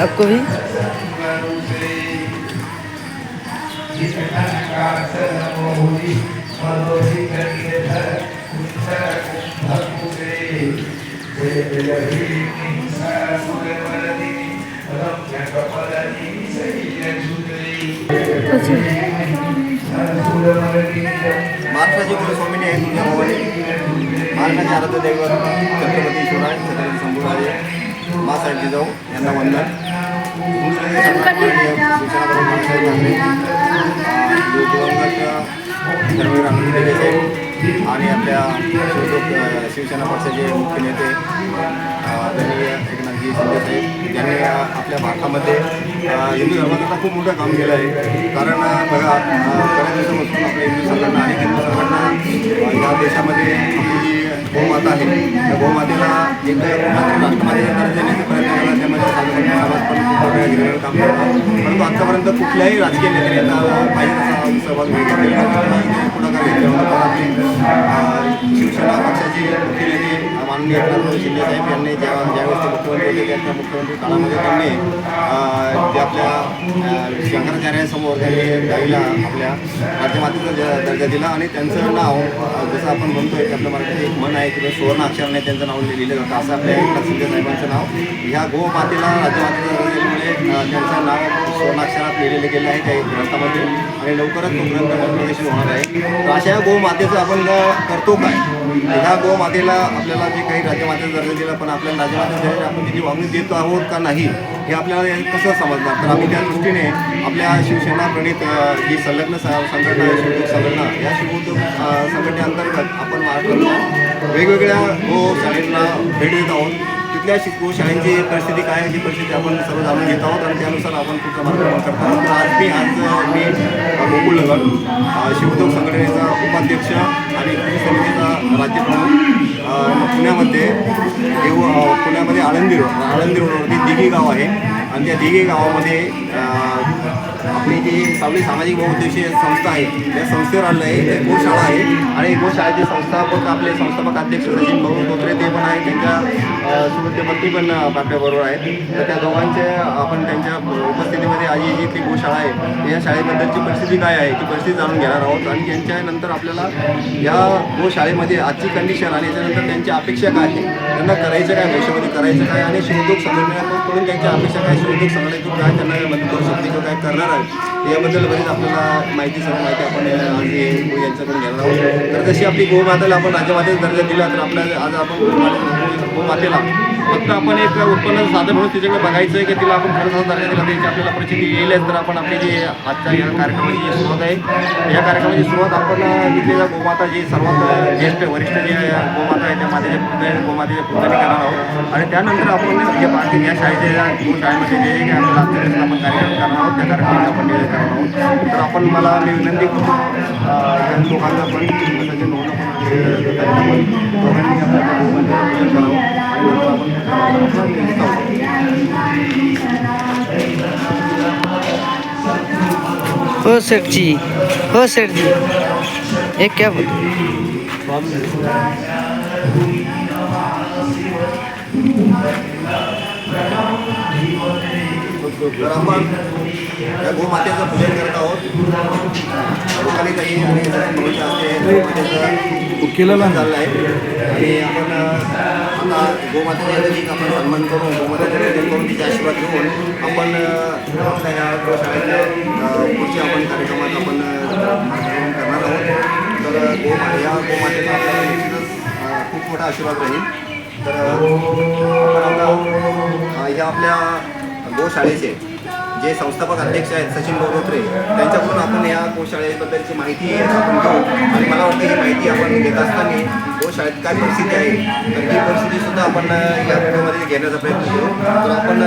आपको भी। महाराष्ट्राचे कुलस्वामिनी आहे तुझ्या भावाने महाराष्ट्राचे आराध्य दैवत छत्रपती शिवराय छत्रपती संभाजी मासाहेब जिजाऊ यांना वंदन. धर्मवीर आनंदीबेले साहेब आणि आपल्या शिवसेना पक्षाचे मुख्य नेते आदरणीय एकनाथजी शिंदे साहेब यांनी आपल्या भारतामध्ये हिंदू धर्माचं खूप मोठं काम केलं आहे. कारण बघा बऱ्याच दिवसापासून आपल्या हिंदू संघटना आणि हिंदू संघटना या देशामध्ये आपली जी गोमाता आहे त्या गोमातेला एक राष्ट्रमातेचा दर्जा देण्याचा प्रयत्न केला. त्यामध्ये सार्वजनिक समाज पण खूप मोठ्या गिरणं काम करतात. परंतु आत्तापर्यंत कुठल्याही राजकीय नेत्याने पाहिजे तसा सहभाग घेतलेला पुढाकार घेतला. शिवसेना पक्षाचे मुख्य नेते माननीय एकनाथजी शिंदे साहेब यांनी ज्यावेळेस ते मुख्यमंत्री होते त्या मुख्यमंत्री काळामध्ये त्यांनी जे आपल्या शंकराचार्यांसमोर त्यांनी गाईला आपल्या राज्यमातेचा दर्जा दिला आणि त्यांचं नाव जसं आपण म्हणतोय की आपल्या मराठीत एक म्हण आहे की सुवर्ण अक्षराने त्यांचं नाव लिहिलं जातं. असं आपल्या एकनाथ शिंदे साहेबांचं नाव ह्या गोमातेला राज्यमातेचा दर्जा दिल्यामुळे त्यांचं नाव सुवर्णाक्षरात लिहिलेलं गेलं आहे त्या ग्रंथामध्ये आणि लवकरच तो ग्रंथ प्रदर्शित होणार आहे. तर अशा गोमातेचं आपण करतो काय? ह्या गोमातेला आपल्याला जे काही राज्यमातेचा दर्जा दिला पण आपल्याला राज्यमातेचा दर्जा आपण तिची वागणूक देतो आहोत का नाही हे आपल्याला कसं समजणार? तर आम्ही त्या दृष्टीने आपल्या शिवसेना प्रणित जी संलग्न संघटना आहे शिवउद्योग संघटना या शिवउद्योग संघटनेअंतर्गत आपण महाराष्ट्रात वेगवेगळ्या गोशाळेंना भेट देत आहोत. तिथल्या गोशाळेंची परिस्थिती काय आहे ती परिस्थिती आपण सर्व जाणून घेत आहोत आणि त्यानुसार आपण पुढचा मार्गक्रमण करत आहोत. तर आज मी गोकुळनगर शिवउद्योग संघटनेचा उपाध्यक्ष आणि कृषी समितीचा राज्यप्रमुख पुण्यामध्ये आळंदी रोडवरती दिघी गाव आहे आणि त्या दिघी गावामध्ये आपली जी सावली सामाजिक बहुउद्देशीय संस्था आहे त्या संस्थेवर आलेलं आहे. ते गोशाळा आहे आणि गोशाळेचे संस्थापक आपले संस्थापक अध्यक्ष सचिन भाऊ धोत्रे ते पण आहेत. त्यांच्या सुमध्यपती पण आपल्याबरोबर आहेत. तर त्या दोघांच्या आपण त्यांच्या उपस्थितीमध्ये आज जी ती गोशाळा आहे या शाळेबद्दलची परिस्थिती काय आहे ती परिस्थिती जाणून घेणार आहोत आणि त्यांच्यानंतर आपल्याला या गोशाळेमध्ये आजची कंडिशन आणि याच्यानंतर त्यांची अपेक्षा काय आहे, त्यांना करायचं काय, भविष्यामध्ये करायचं काय आणि शिवउद्योग संघटनेकडून त्यांच्या अपेक्षा काय, शिवउद्योग संघटनेतून काय त्यांना मदत करू शकते किंवा काय करणार आहे याबद्दल बरीच आपल्याला सर्व माहिती आपण आज यांच्याकडून घेणार आहोत. तर जशी आपली गोमातेला आपण राज्यमातेचा दर्जा दिला तर आपल्याला आज आपण गोमातेला फक्त आपण एक उत्पन्नाचं साधन म्हणून तिच्याकडे बघायचं आहे की तिला आपण खरंच दर्जा दिला त्याची आपल्याला परिस्थिती येईलच. तर आपण आपली जी आजच्या या कार्यक्रमाची जी सुरुवात आहे या कार्यक्रमाची सुरुवात आपण तिथल्या गोमाता जी सर्वात ज्येष्ठ वरिष्ठ जे गोमाता आहे त्या गोमातेच्या पूजनी करणार आहोत आणि त्यानंतर आपण जे बाकी या शाळेच्या शाळेमध्ये जे आपल्याला आजच्या दिवशी आपण कार्यक्रम करणार आहोत त्या कार्यक्रमात आपण नियोजन करणार आहोत. तर आपण मी विनंती करतो या लोकांना पण त्याचे नोंद दोघांनी आपल्याला पूजन करावं आणि नंतर आपण हो सेठ जी, हो सेठ जी, एक क्या बोल तर आपण या गोमातेचं पूजन करत आहोत. लोकांनी काही केलेलं झालं आहे आणि आपण आता गोमातेचा आपण सन्मान करून गोमातेचं पूजन करून तिचे आशीर्वाद घेऊन आपण आपल्या या गोशाळेच्या पुढच्या आपण कार्यक्रमात आपण करणार आहोत. तर या गोमातेचा आपल्याला निश्चितच खूप मोठा आशीर्वाद राहील. तर आपण आता ह्या आपल्या गोशाळेचे जे संस्थापक अध्यक्ष आहेत सचिन भाऊ धोत्रे त्यांच्याकडून आपण या गोशाळेबद्दलची माहिती आपण घेऊ आणि मला वाटतं ही माहिती आपण घेत असताना गोशाळेत काय परिस्थिती आहे तर ही परिस्थितीसुद्धा आपण या व्हिडिओमध्ये घेण्याचा प्रयत्न करू. तर आपण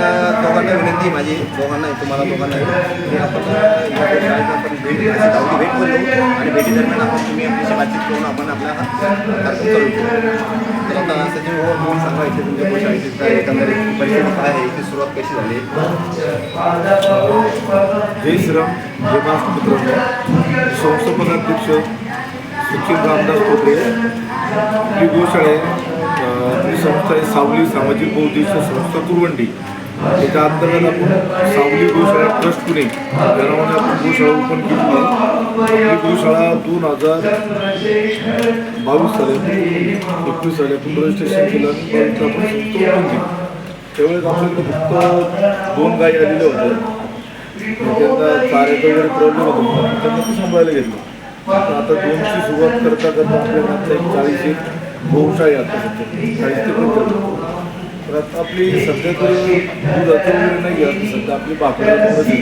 दोघांना विनंती माझी दोघांना तुम्हाला दोघांना आपण या गोशाळेचा आपण भेट पण देऊ आणि भेटीदरम्यान आपण तुम्ही आपल्याशी बातचीत करून आपण आपला हा कार्यक्रम चालू करू. तर आता सचिन भाऊ म्हणून सांगायचे तुमच्या गोशाळेची एकंदरीत परिस्थिती काय आहे की सुरुवात कशी झाली. जय श्रीराम, जय महाराष्ट्र मित्रांनो. संस्थापकाध्यक्ष सचिन रामदास धोत्रे ही गोशाळा आहे. ती संस्था आहे सावली सामाजिक बहुउद्देशीय संस्था तुरवंडी त्याच्या अंतर्गत आपण सावली गोशाळा ट्रस्ट पुणे या नावाने आपण गोशाळा ओपन केली आहे. ही गोशाळा 2022 साली 21 साली आपण रजिस्ट्रेशन केलं आणि 22 आपण ओपन केली. त्यावेळेस आपल्याकडे फक्त 2 गायी आलेल्या होत्या. त्यांना चाऱ्याचा वगैरे प्रॉब्लेम होतो म्हणून त्यांना ते सांभाळायला घेतलं. तर आता 2ची सुरुवात करता आपल्याकडे आता 40 गोशाळा आता सध्या 40 ते 45. तर आता आपली सध्या तर दुधाचं वगैरे नाही घ्या, सध्या आपली भाकऱ्या जर आपली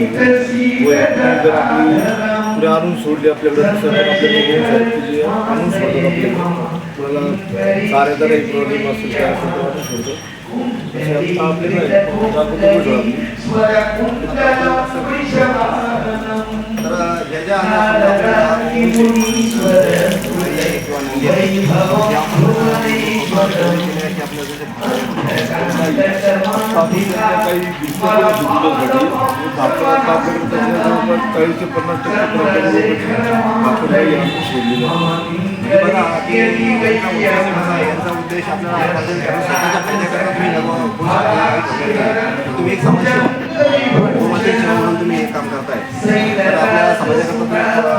पुढे आणून सोडली आपल्याकडे तसं तर आपल्याकडे गोशाळा जे आणून सोडतात आपल्याकडे. कुणाला चाऱ्याचा काही प्रॉब्लेम असेल काय असेल तर आणून सोडतो. तसे आता आपल्याला तर ज्या ज्या काही ते 50% बघा की यांचा उद्देश आपल्याला स्वतःच्या फायद्याकरता तुम्ही एक समाजसेवा गोमातेची सेवा म्हणून तुम्ही एक काम करताय. तर आपल्या समाजाकरता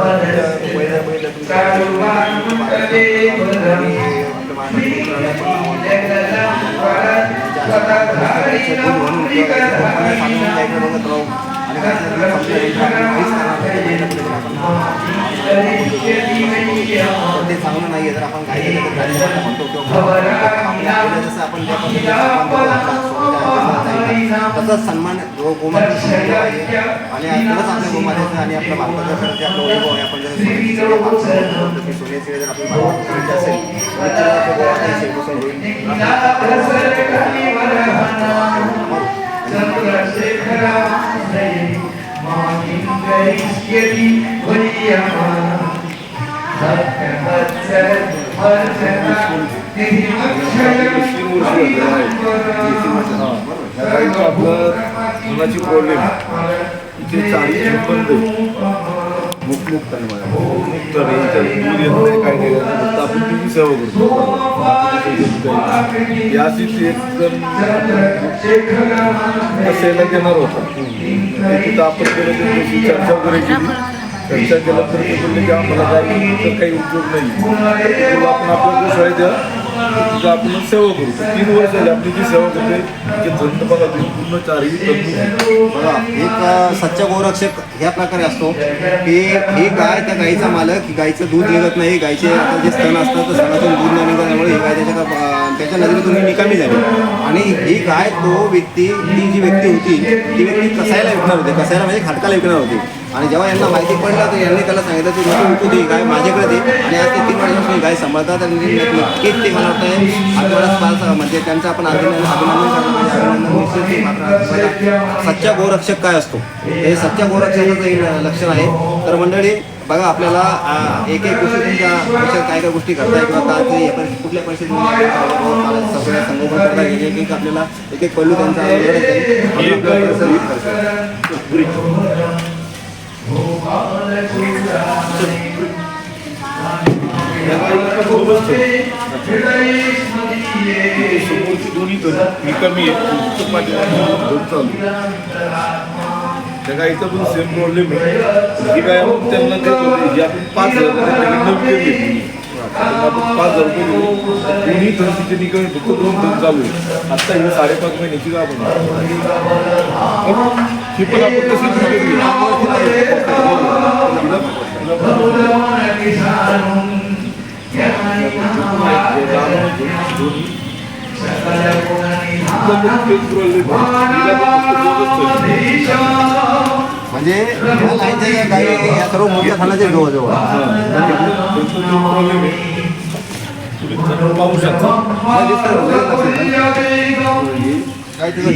ते चांगलं नाही आहे. जर आपण काय केलं तर म्हणतो जसं आपण ज्या तसंच सन्मान गोमातेची पाहिजे आणि खरंच आपल्या गोमातेचं आणि आपल्या भारताचं जे आपलं वैभव आहे आपण जर सोन्याची जर आपण करायची असेल तर गोमातेची होईल. आपलं मुलाची प्रॉब्लेम इथे चारी बंद मुक्त आहे माझ्या मुक्त दूध येत नाही काय नाही फक्त आपण तिची सेवा करतो. याची ते एकदम कसायला देणार होता ते तिथं आपण केलं त्याची चर्चा वगैरे केली. चर्चा केल्यानंतर ते बोलले की आम्हाला काही उपयोग नाही तुला आपण आपल्या गोशाळेत द्या तिथं आपण सेवा करू. 3 वर्ष झाली आपली जी सेवा करते तिचे थंड बघा पूर्ण 4ही बघा एक सच्चा गोरक्षक ह्या प्रकारे असतो की ही गाय त्या गाईचा मालक गाईचं दूध निघत नाही. गायचे आता जे स्तन असतात तर स्तनातून दूध न निघाल्यामुळे ही गाय त्याच्या नजरेतून निकामी झाली आणि ही गाय ती जी व्यक्ती होती ती व्यक्ती कसायला विकणार होती. कसायला म्हणजे खाटकाला विकणार होती. आणि जेव्हा यांना माहिती पडलं तर यांनी त्याला सांगितलं की नको ती गाय माझ्याकडे दे आणि आज ते 3 वर्षापासून गाय सांभाळतात आणि नक्कीच ते मला वाटतं आपल्याला पास म्हणजे त्यांचं आपण अभिनंदन करतो. अभिनंदन निश्चित मात्र सच्चा गोरक्षक काय असतो हे सच्चा गोरक्षकाचं एक लक्षण आहे. तर मंडळी बघा आपल्याला एक एक गोष्टी तुमच्या आयुष्यात काय काय गोष्टी करताय किंवा काय कुठल्या परिस्थितीत सगळ्या संगोपन करता एक एक आपल्याला एक एक पैलू त्यांचा समोरची दोन्ही निकामी आहेत चालू त्या गाईचा पण सेम प्रॉब्लेम आहे. ही गाय आपण त्यांना देतो ही आपण 5,000 घेतली आपण 5,000 रुपये दिले. दोन्ही थन तिचे निकामी फक्त 2 थन चालू आहे. आत्ता ही 5.5 महिन्याची गाव आपण ही पण आपण तशीच घेतली. म्हणजे या गाई या सर्व मोठ्या खाण्याचे जवळजवळ पाहू शकता काय तिला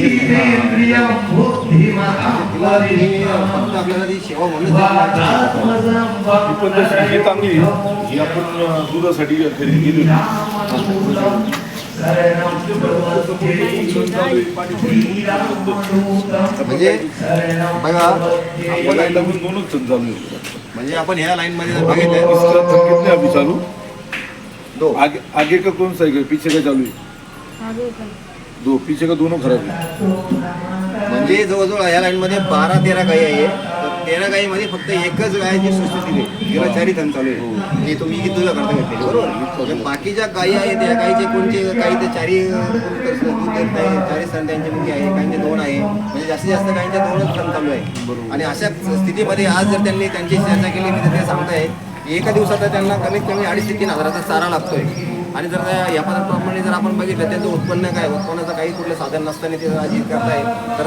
आपल्याला ती सेवा म्हणून पण ही चांगली ही आपण दुधासाठी खरेदी केली. म्हणजे बघा आपण 2च चालू आहे. म्हणजे आपण ह्या लाईन मध्ये जर बघितलं कितने अभी चालू आगे का कौन सा है पीछे का चालू है 2 पीछे का दोनों खराब है. म्हणजे जवळजवळ या लाईनमध्ये 12-13 गायी आहे. तर 13 गायीमध्ये फक्त एकच गायची सुस्ती दिली, तिला 4 थन चालू आहे. हे तुम्ही किती करता घेतले बरोबर. म्हणजे बाकीच्या गायी आहेत त्या गायीचे कोणते काही ते 4 दूध देत नाही, 4 सण त्यांची मुली आहे, काहींचे 2 आहे. म्हणजे जास्तीत जास्त काहींचे 2च सण चालू आहे. आणि अशा स्थितीमध्ये आज जर त्यांनी त्यांची चर्चा केली मी तर ते सांगताय एका दिवसात त्यांना कमीत कमी 2,500 ते 3,000चा चारा लागतोय. आणि जर या पदार्थाप्रमाणे जर आपण बघितलं त्यांचं उत्पन्न काय, उत्पन्नाचं काही कुठलं साधन नसताना ते आज करताय तर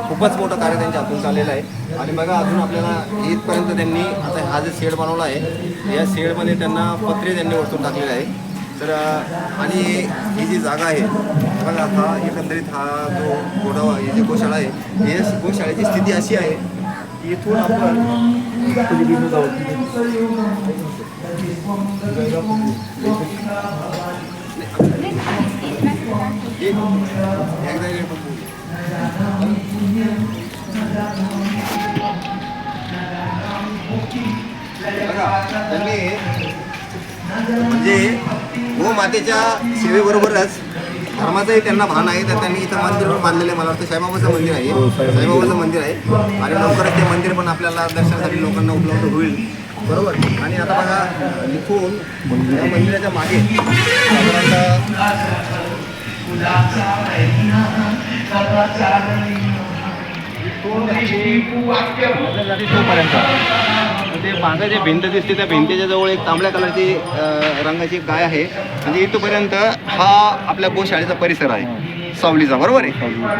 खूपच मोठं कार्य त्यांच्या हातून चाललेलं आहे. आणि बघा अजून आपल्याला इथपर्यंत त्यांनी आता हा जो शेड बनवला आहे या शेडमध्ये त्यांना पत्रे त्यांनी ओढून टाकलेले आहे. तर आणि ही जी जागा आहे बघा, हा एकंदरीत हा जो गोडावा ही जी गोशाळा आहे हे गोशाळेची स्थिती अशी आहे की इथून आपण म्हणजे गोमातेच्या सेवेबरोबरच धर्माचंही त्यांना भान आहे. तर त्यांनी इथं मंदिर पण बांधलेलं आहे. मला वाटतं साईबाबाचं मंदिर आहे, साईबाबाचं मंदिर आहे. आणि लवकरच ते मंदिर पण आपल्याला दर्शनासाठी लोकांना उपलब्ध होईल बरोबर. आणि आता बघा इथून या मंदिराच्या मागे तोपर्यंत ते मागं जे भिंत दिसते त्या भिंतीच्या जवळ एक तांबड्या कलरची रंगाची गाय आहे. म्हणजे इथपर्यंत हा आपल्या गोशाळेचा परिसर आहे सावलीचा बरोबर आहे.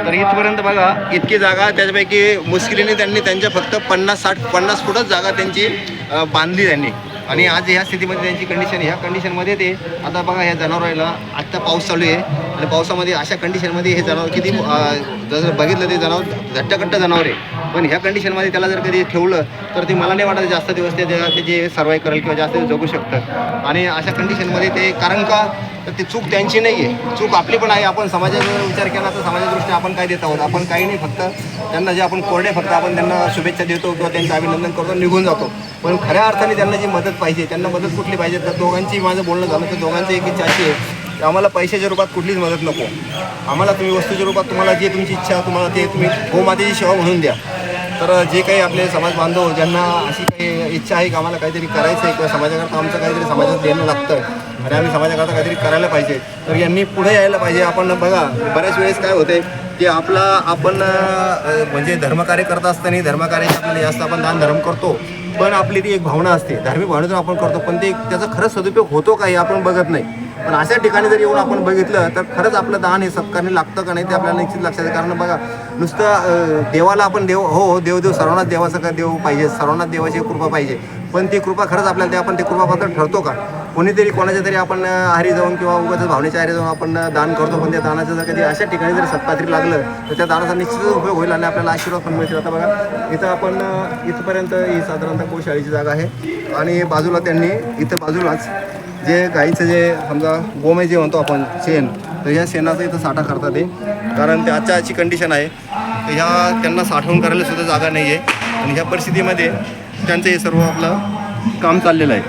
तर इथपर्यंत बघा इतकी जागा, त्याच्यापैकी मुश्किलीने त्यांनी त्यांच्या फक्त 50 फुटच जागा त्यांची बांधली त्यांनी. आणि आज ह्या स्थितीमध्ये त्यांची कंडिशन, ह्या कंडिशनमध्ये ते आता बघा ह्या जनावराला आत्ता पाऊस चालू आहे आणि पावसामध्ये अशा कंडिशनमध्ये हे जनावर किती जर बघितलं ते जनावर झट्टकट्ट जनावर आहे. पण ह्या कंडिशनमध्ये त्याला जर कधी ठेवलं तर ते मला नाही वाटत जास्त दिवस ते सर्वाईव्ह करेल किंवा जास्त जगू शकतं. आणि अशा कंडिशनमध्ये ते कारण का तर ती चूक त्यांची नाही आहे, चूक आपली पण आहे. आपण समाजाचा विचार केला तर समाजाच्या दृष्टीने आपण काय देत आहोत, आपण काही नाही, फक्त त्यांना जे आपण कोरडे फक्त आपण त्यांना शुभेच्छा देतो किंवा त्यांचं अभिनंदन करतो निघून जातो. पण खऱ्या अर्थाने त्यांना जी मदत पाहिजे, त्यांना मदत कुठली पाहिजे तर दोघांची माझं बोलणं झालं तर दोघांची एक इच्छा अशी आहे की आम्हाला पैशाच्या रूपात कुठलीच मदत नको, आम्हाला तुम्ही वस्तूच्या रूपात तुम्हाला जे तुमची इच्छा तुम्हाला ते तुम्ही गोमातेची सेवा म्हणून द्या. तर जे काही आपले समाज बांधव ज्यांना अशी काही इच्छा आहे की आम्हाला काहीतरी करायचं आहे किंवा समाजाकरता आमचं काहीतरी समाजात देणं लागतं आणि आम्ही समाजाकरता काहीतरी करायला पाहिजे तर यांनी पुढे यायला पाहिजे. आपण बघा बऱ्याच वेळेस काय होते की आपण म्हणजे धर्मकार्य करत असताना धर्मकार्याची आपल्याला जास्त आपण दान धर्म करतो, पण आपली ती एक भावना असते, धार्मिक भावनेतून आपण करतो, पण ते त्याचा खरंच सदुपयोग होतो का हे आपण बघत नाही. पण अशा ठिकाणी जर येऊन आपण बघितलं तर खरंच आपलं दान हे सत्कारने लागतं का नाही ते आपल्याला निश्चित लक्षात आहे. कारण बघा नुसतं देवाला आपण देव हो देव सर्वांनाच देवाचं का देव पाहिजे, सर्वांनाच देवाची कृपा पाहिजे, पण ती कृपा खरंच आपल्याला ते आपण ते कृपापात्र ठरतो का. कोणीतरी कोणाच्या तरी आपण आहारी जाऊन किंवा उगाच भावनेच्या आहारी जाऊन आपण दान करतो, पण त्या दानाचं जर कधी अशा ठिकाणी जर सत्पात्री लागलं तर त्या दानाचा निश्चितच उपयोग होईल आणि आपल्याला आशीर्वाद पण मिळतील. आता बघा इथं आपण इथपर्यंत ही साधारणतः गोशाळेची जागा आहे आणि बाजूला त्यांनी इथं बाजूलाच जे गाईचं जे समजा गोमय जे म्हणतो आपण शेण, तर ह्या शेणाचा इथं साठा करतात ते, कारण ते आजच्या अशी कंडिशन आहे तर ह्या त्यांना साठवून करायला सुद्धा जागा नाही आहे आणि ह्या परिस्थितीमध्ये त्यांचं हे सर्व आपलं काम चाललेलं आहे.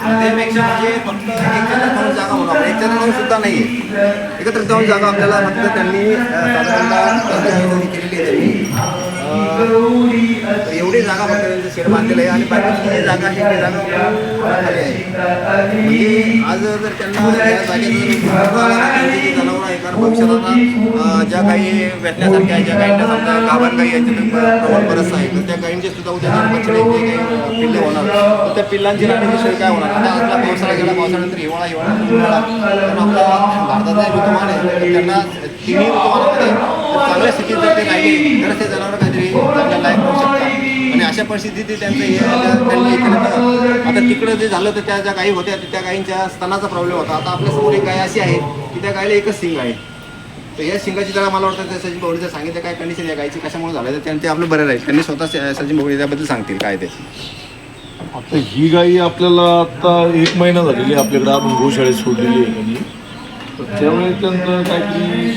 त्यापेक्षा म्हणजे फक्त एकत्र जागा म्हणून आपण एकत्र सुद्धा नाही आहे, एकत्र जाऊन जागा आपल्याला फक्त त्यांनी साधारणतः केलेली आहे. त्यांनी एवढी जागा फक्त त्यांचं शेड बांधलेलं आहे आणि बाकीची जी जागा आहे ती जागा खाली आहे. म्हणजे आज जर त्यांना या जागेचं जनावर आहे, कारण भविष्यात आता ज्या काही वेचण्यासारख्या ज्या गायींना समजा गाभण गाई याचे प्रमाण बरंचसं आहे तर त्या गायींचे सुद्धा उद्या बछडे काही पिल्ले होणार तर त्या पिल्लांची राहण्याची सोय काय होणार. आता आपला पावसाळा गेला, पावसाळ्यानंतर हिवाळा उन्हाळा, कारण आपला भारताचा ऋतुमान आहे तर त्यांना तिन्ही ऋतुमानामध्ये चांगल्या स्थितीत जर ते राहिले तर ते जनावर काहीतरी चांगल्या लायक होऊ शकतात. आणि अशा परिस्थितीत त्यांचं हे त्यांनी हे केलं तर आता तिकडं जे झालं तर त्या ज्या गायी होत्या त्या गायींच्या स्तनाचा प्रॉब्लेम होता. आता आपल्यासमोर एक गाय अशी आहे की त्या गायीला एकच सिंग आहे तर या शिंगाची जरा मला वाटतं ते सचिन भाऊनी सांगितलं काय कंडिशन या गायची कशामुळे झालं तर त्यांनी ते आपलं बरं राहील. त्यांनी स्वतः सचिन भाऊ त्याबद्दल सांगतील काय ते. आता ही गाई आपल्याला आता 1 महिना झालेली आहे आपल्याकडे आपण गोशाळेत सोडलेली आहे त्यांनी. तर त्यावेळेस त्यांचं काहीतरी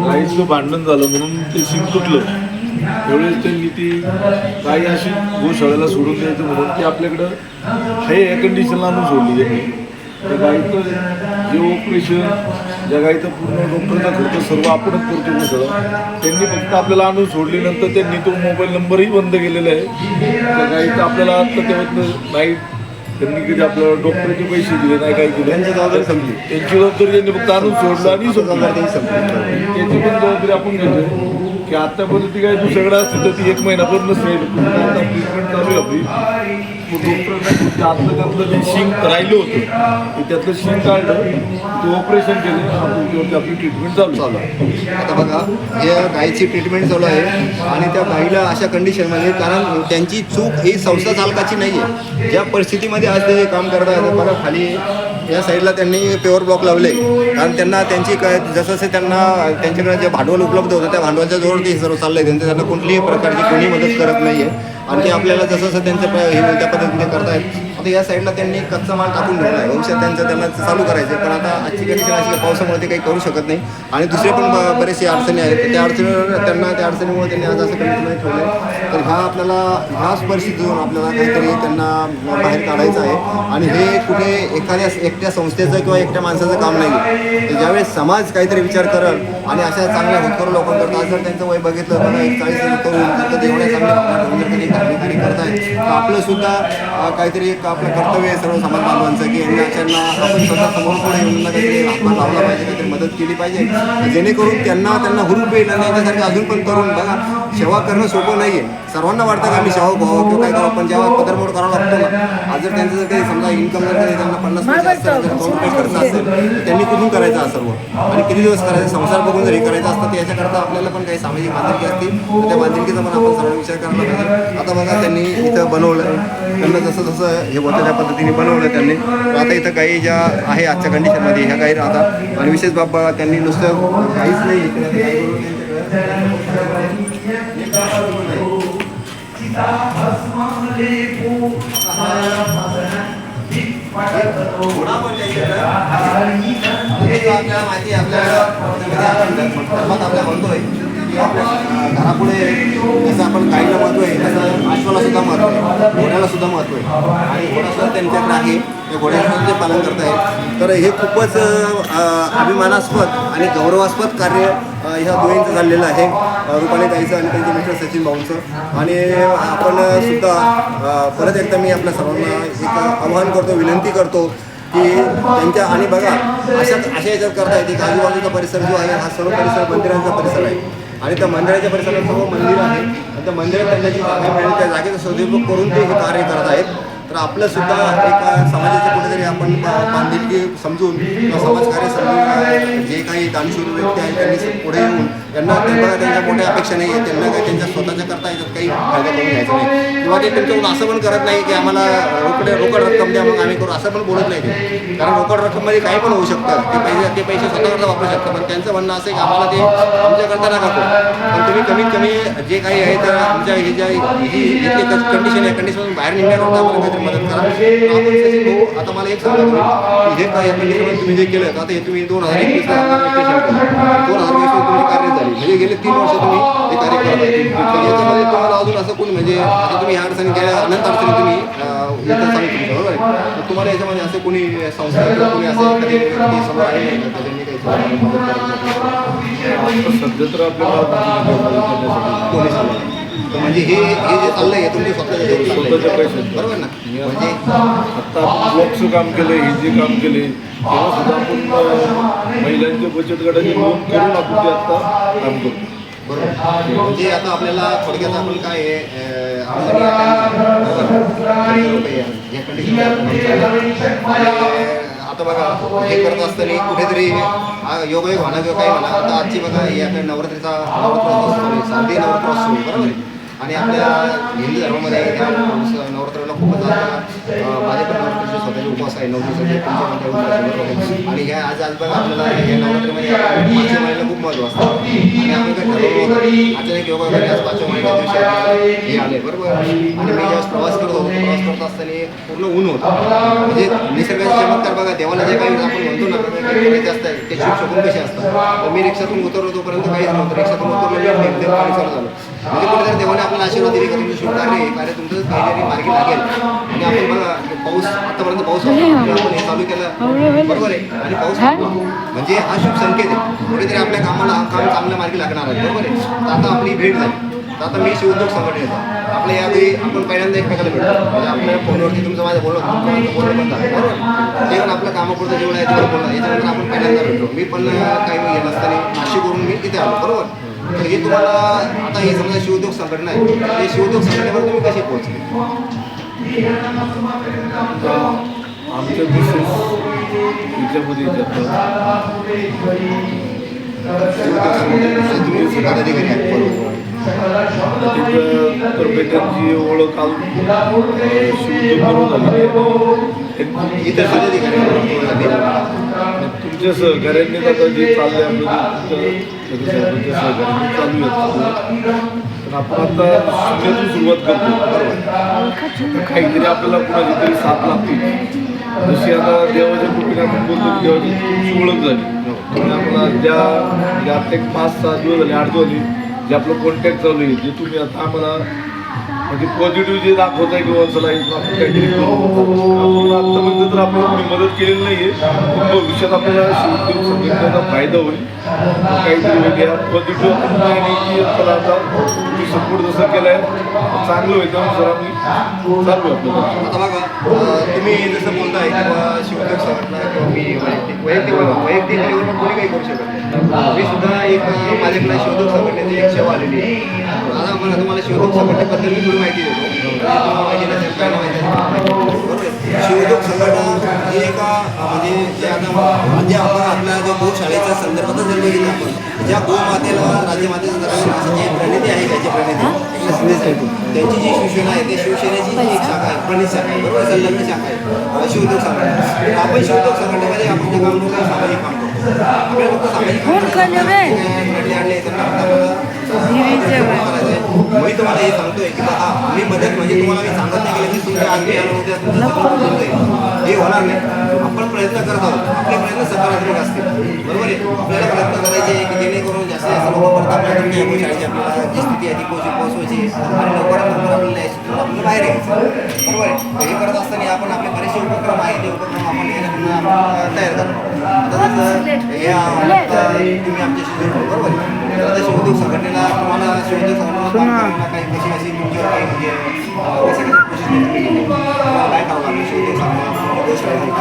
गाईचं भांडण झालं म्हणून ते शिंग तुटलं. त्यावेळेस त्यांनी ती गाई अशी गोशाळेला सोडून द्यायचं म्हणून ती आपल्याकडं हे या कंडिशनला आणून सोडली त्यांनी. त्या गाईचं जे ऑपरेशन ज्या गाईचं पूर्ण डॉक्टरचा खर्च सर्व आपणच करतो गोशाळा. त्यांनी फक्त आपल्याला आणून सोडल्यानंतर त्यांनी तो मोबाईल नंबरही बंद केलेला आहे. त्या गाईचं आपल्याला आता तेव्हा नाही त्यांनी कधी आपल्याला डॉक्टरचे पैसे दिले नाही काही दिले. त्यांची जबाबदारी संपली. त्यांची जबाबदारी त्यांनी फक्त आणून सोडलं आणि जबाबदारी संपली. त्याची पण जबाबदारी आपण घेतो की आतापर्यंत ती काय दुसरीकडे असते तर ती 1 महिनापर्यंत नसेल. ट्रीटमेंट चालू आहे आपली. डॉक्टरने आतलं त्यातलं जे शिंग राहिलं होतं ते त्यातलं शिंग काढलं ते ऑपरेशन केलं आणि आपली ट्रीटमेंट चालू आहे. आता बघा हे गायीची ट्रीटमेंट चालू आहे आणि त्या गाईला अशा कंडिशनमध्ये कारण त्यांची चूक ही संस्था चालकाची नाही आहे. ज्या परिस्थितीमध्ये आज ते काम करत आहेत बघा खाली या साईडला त्यांनी पेवर ब्लॉक लावले कारण त्यांना त्यांची काय जसं जसं त्यांना त्यांच्याकडे जे भांडवल उपलब्ध होतं त्या भांडवलच्या जोर ते सर्व चाललं आहे. त्यांना कुठलीही प्रकारची कोणी मदत करत नाही आहे आणि ते आपल्याला जसं जसं त्यांचं हे त्या पद्धतीने करतायत. आता या साईडला त्यांनी कच्चा माल टाकून ठेवला आहे. भविष्यात त्यांना चालू करायचं आहे पण आता आजची कंडिशन अशी पावसामुळे ते काही करू शकत नाही आणि दुसरे पण बरेचसे अडचणी आहेत. त्या अडचणीवर त्या अडचणीमुळे त्यांनी आज असं कंडिशन ठेवलं आहे. तर ह्याच परिस्थितीतून आपल्याला काहीतरी त्यांना बाहेर काढायचं आहे आणि हे कुठे एखाद्या एकट्या संस्थेचं किंवा एकट्या माणसाचं काम नाही आहे. ज्यावेळेस समाज काहीतरी विचार करल आणि अशा चांगल्या होतकरू लोकांकरता आज जर त्यांचं वय बघितलं बघा 40 करून तर एवढ्या चांगल्या कार्य करतायत तर आपलं सुद्धा काहीतरी एक आपलं कर्तव्य आहे सर्व समाज बांधवांचं की यांना आपण स्वतः समोर पुढे येऊन काहीतरी हातभार लावला पाहिजे काहीतरी मदत केली पाहिजे जेणेकरून त्यांना हुरूप येईल आणि यांच्यासारखं अजून पण तरुण बघा सेवा करणं सोपं नाही आहे. सर्वांना वाटतं का मी सेवा व्हावं किंवा काय करावं पण जेव्हा पदरमोड करावं लागतो ना आज जर त्यांचं जर काही समजा इन्कम जर काही त्यांना 50 पैसे असेल जर 2 रुपये खर्च असेल तर त्यांनी कुठून करायचं हा सर्व आणि किती दिवस करायचं संसार बघून जर हे करायचं असतं तर याच्याकरता आपल्याला पण काही सामाजिक बांधिलकी असतील तर त्या बांधिलकीचा पण आपण सर्व विचार करायला पाहिजे. आता बघा त्यांनी इथं बनवलं त्यांना जसं जसं हे होतं त्या पद्धतीने बनवलं त्यांनी. आता इथं गाई ज्या आहे आजच्या कंडिशनमध्ये ह्या गाई राहतात आणि विशेष बाब त्यांनी नुसतं काहीच नाही आपल्याला माहिती आपल्याला म्हणतोय की आपल्या घरापुढे जसं आपण गाईला महत्व आहे तसं अश्वाला सुद्धा महत्व आहे घोड्याला सुद्धा महत्व आहे आणि घोडा सुद्धा त्यांच्याकडे आहे त्या घोड्याचं जे पालन करतायत तर हे खूपच अभिमानास्पद आणि गौरवास्पद कार्य ह्या दोघींचं चाललेलं आहे रुपाली ताईचं आणि त्यांचे मिस्टर सचिन भाऊंचं. आणि आपण सुद्धा परत एकदा मी आपल्या सर्वांना एक आवाहन करतो विनंती करतो की त्यांच्या आणि बघा अशा याच्यात करता येते की आजूबाजूचा परिसर जो आहे हा सर्व परिसर मंदिरांचा परिसर आहे आणि त्या मंदिराच्या परिसरात सर्व मंदिर आहे आणि त्या मंदिरात त्यांना जी जागा मिळेल त्या जागेचा सदुपयोग करून ते हे कार्य करत आहेत. तर आपलं सुद्धा एक समाजाचं कुठेतरी आपण बांधिलकी समजून किंवा समाजकार्य समजून जे काही दानशूर व्यक्ती आहेत त्यांनी पुढे येऊन त्यांना त्यांच्या मोठ्या अपेक्षा नाही आहे त्यांना काही त्यांच्या स्वतःच्या करता याच्यात काही फायदा करून घ्यायचा नाही किंवा ते त्यांच्याकडून असं पण करत नाही की आम्हाला रोकड रक्कम द्या मग आम्ही करू असं पण बोलत नाही ते कारण रोकड रक्कममध्ये काही पण होऊ शकतं ते पैसे स्वतःकरता वापरू शकतात पण त्यांचं म्हणणं असं की आम्हाला ते आमच्याकरता नका करू पण तुम्ही कमीत कमी जे काही आहे तर आमच्या ही ज्या इथली कंडिशन आहे कंडिशनमधून बाहेर निघण्याकरता आम्हाला काहीतरी मदत करा. आपण सचिन भाऊ आता मला एक सांगा तुम्ही हे काय या कंडिशनमध्ये तुम्ही जे केलं आता हे तुम्ही 2021ला रजिस्ट्रेशन केलं 2020 तुम्ही कार्य झाली म्हणजे गेले 3 वर्ष तुम्ही हे कार्य करत आहे. याच्यामध्ये तुम्हाला अजून असं कोणी म्हणजे आता तुम्ही ह्या अडचणी गेल्या अनंत अडचणी तुम्ही इथं सांगितलं बरोबर आहे तर तुम्हाला याच्यामध्ये असं कोणी संस्था किंवा कोणी असं एखादी व्यक्ती समोर आहे का त्यांनी काही मदत करत सध्या तर आपल्याला कोणी सांगा म्हणजे हे जे चाललंय हे तुमच्या स्वतःच्या पैसे बरोबर ना म्हणजे आता आपण ब्लॉकचं काम केलं हे जे काम केले तेव्हा सुद्धा आपण महिलांच्या बचत गटाची नोंद करून आपण ते आता काम करतो बरोबर म्हणजे आता आपल्याला थोडक्यात आपण काय आहे आमदानी या आता बघा हे करत असताना कुठेतरी योगायोग म्हणा किंवा काय म्हणा आता आजची बघा हे आपल्या नवरात्रीचा शारदीय नवरात्र असतो बरोबर आहे आणि आपल्या हिंदू धर्मामध्ये ह्या नवरात्राला खूपच माझे पण 9 दिवसाचे स्वतःचे उपवास आहे, 9 दिवसाचे तुमच्या म्हणता उपवास आहे, बरोबर. आणि ह्या आज बघा आपल्याला या नवरात्रीमध्ये पाचव्या महिन्याला खूप महत्त्व असतं आणि आपण काय ठरवलं होतं अचानक योगा वगैरे आज 5व्या महिन्याच्या दिवशी आपल्याला हे आले, बरोबर. आणि मी ज्यावेळेस प्रवास करत होतो, प्रवास करत असताना पूर्ण ऊन होतं. म्हणजे निसर्गाचे चमत्कार बघा, देवाला जे काही आपण म्हणतो ना करायचे असतात ते शिव शकून कसे असतात. तर मी रिक्षातून उतरलो तोपर्यंत काहीच नव्हतं, रिक्षातून उतरलो मी एकदम पाणी चालू झालं. म्हणजे कुठेतरी देवाने आपल्याला आशीर्वाद दिली का तुमचं शुभ कार्य तुमचं काहीतरी मार्गी लागेल. आणि आपण बघा पाऊस आतापर्यंत पाऊस होता, आपण हे चालू केलं, बरोबर आहे. आणि पाऊस म्हणजे हा शुभ संकेत आहे, कुठेतरी आपल्या कामाला काम चांगल्या मार्गी लागणार आहे, बरोबर आहे. तर आता आपली भेट झाली. तर आता मी शिवोद्योग संघटनेचा आपल्या यावेळी आपण पहिल्यांदा एकमेकाला भेटतो, म्हणजे आपल्या फोनवरती तुमचं माझं बोलणं पण झालं, बरोबर. जेवण आपलं कामापुरतं जेवण आहे तेवढं बोलणं, याच्यानंतर आपण पहिल्यांदा भेटलो. मी पण काही वेळ गेलं असताना नाशिकवरून मी इथे आलो, बरोबर. तर हे तुम्हाला आता हे समजा शिवोद्योग संघटना आहे, ते शिवोद्योग संघटनेवर तुम्ही कशी पोहोचले? आमच्या विशेष याच्यामध्ये शिवोद्योग संघटनेचे तुम्ही पदाधिकारी आहेत, बरोबर. तरबेटांची ओळख आली शिवोद्योग करून झाली. इतर पदाधिकारी तुमच्या सहकार्यांनी आता जे चाललंय आपलं सहकार्यांनी चालू आहे. पण आपण आता शून्यातून सुरुवात करतो, बरोबर. काहीतरी आपल्याला कुणाची तरी साथ लागते. जशी आता देवाच्या कृपेने आपण बोलतो देवाची तुमची ओळख झाली. तुम्ही आपल्याला ज्या एक 5-6 दिवस झाले 8 दिवस झाले जे आपलं कॉन्टॅक्ट चालू आहे, जे तुम्ही आता आम्हाला म्हणजे पॉझिटिव्ह जे दाखवत आहे किंवा चला आपण काहीतरी करू. आपण आत्तापर्यंत तर आपल्याला कोणी मदत केलेली नाही आहे, पण भविष्यात आपल्याला शिवोद्योग संघटनेचा फायदा होईल. काहीतरी वेगळ्या पॉझिटिव्ह आपण नाही की चला आता तुम्ही सपोर्ट जसं केलं आहे चांगलं होईल त्यानुसार आम्ही चालू आपल्याला. आता बघा तुम्ही जसं बोलताय किंवा शिवोद्योग संघटना किंवा मी वैयक्तिक लेवलवर कोणी काही करू शकत नाही. मी सुद्धा एक माझ्याकडे शिवोद्योग संघटनेची एक सेवा आलेली आहे. आता मला तुम्हाला शिवोद्योग संघटनेबद्दल मी थोडी माहिती देतो. माहिती नसेल काय माहिती बरोबर. शिवोद्योग संघटना ही एका म्हणजे जे आता जे आपण आपल्या जो गोशाळेच्या संदर्भातच जर बघितलं आपण ज्या गोमातेला राज्यमातेचं जे प्रणिती आहे त्याची प्रणिती त्यांची जी शिवसेना आहे ते शिवसेनेची जी एक शाखा आहे, प्रणित शाखा आहे, बरोबर. संलग्न शाखा आहे शिवोद्योग संघटना. आपण शिवोद्योग संघटनेमध्ये आपण जे काम करतो सामाजिक काम करतो. आपल्याला फक्त सामाजिक काम आणले मी तुम्हाला हे सांगतोय की हा मी मदत म्हणजे तुम्हाला मी सांगत नाही गेलं की तुमच्या आज मी आलो उद्या हे होणार नाही. आपण प्रयत्न करत आहोत, आपले प्रयत्न सकारात्मक असतील, बरोबर आहे. आपल्याला प्रयत्न करायचे की जेणेकरून जास्तीत जास्त लोकांपर्यंत आपल्याला शाळेची आपल्याला जी स्थिती आहे ती पोहोचवायची आणि लवकरात लवकर आपल्याला आपल्याला बाहेर यायचं, बरोबर आहे. हे करत असताना आपण आपले बरेचसे उपक्रम आहेत ते उपक्रम आपण तयार करतो. आता जसं या तुम्ही आमच्याशी जोडलो, बरोबर आहे. तर आता शिवोद्योग संघटनेला तुम्हाला शिवोद्योग संघटनेला काम करताना काही कशी अशी तुमच्यावर काही म्हणजे कसं प्रोसेस तुम्ही केली काय करावं लागलं शिवोद्योग संघटना गोशाळेमध्ये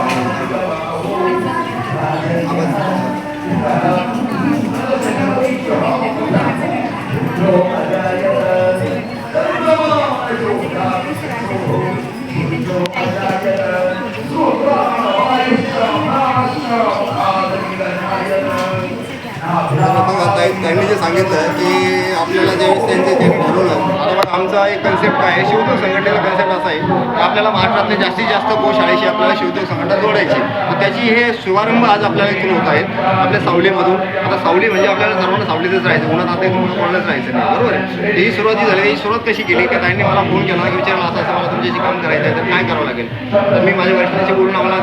त्यांनी जे सांगितलं की आपल्याला ज्यावेळेस त्यांनी ठरवलं. आता बघा आमचा एक कन्सेप्ट काय आहे, शिवोद्योग संघटनेचा कन्सेप्ट असा आहे की आपल्याला महाराष्ट्रातले जास्तीत जास्त गोशाळेशी आपल्याला शिवोद्योग संघटना जोडायची. तर त्याची हे शुभारंभ आज आपल्याला इथून होत आहेत आपल्या सावलीमधून. आता सावली म्हणजे आपल्याला सर्वांना सावलीतच राहायचं, उन्हात आता तुम्हाला कोणालाच राहायचं नाही, बरोबर आहे. ही सुरुवात झाली. ही सुरुवात कशी केली की त्यांनी मला फोन केला की विचारला असं मला तुमच्याशी काम करायचं आहे तर काय करावं लागेल. तर मी माझ्या वरिष्ठांशी बोलून आम्हाला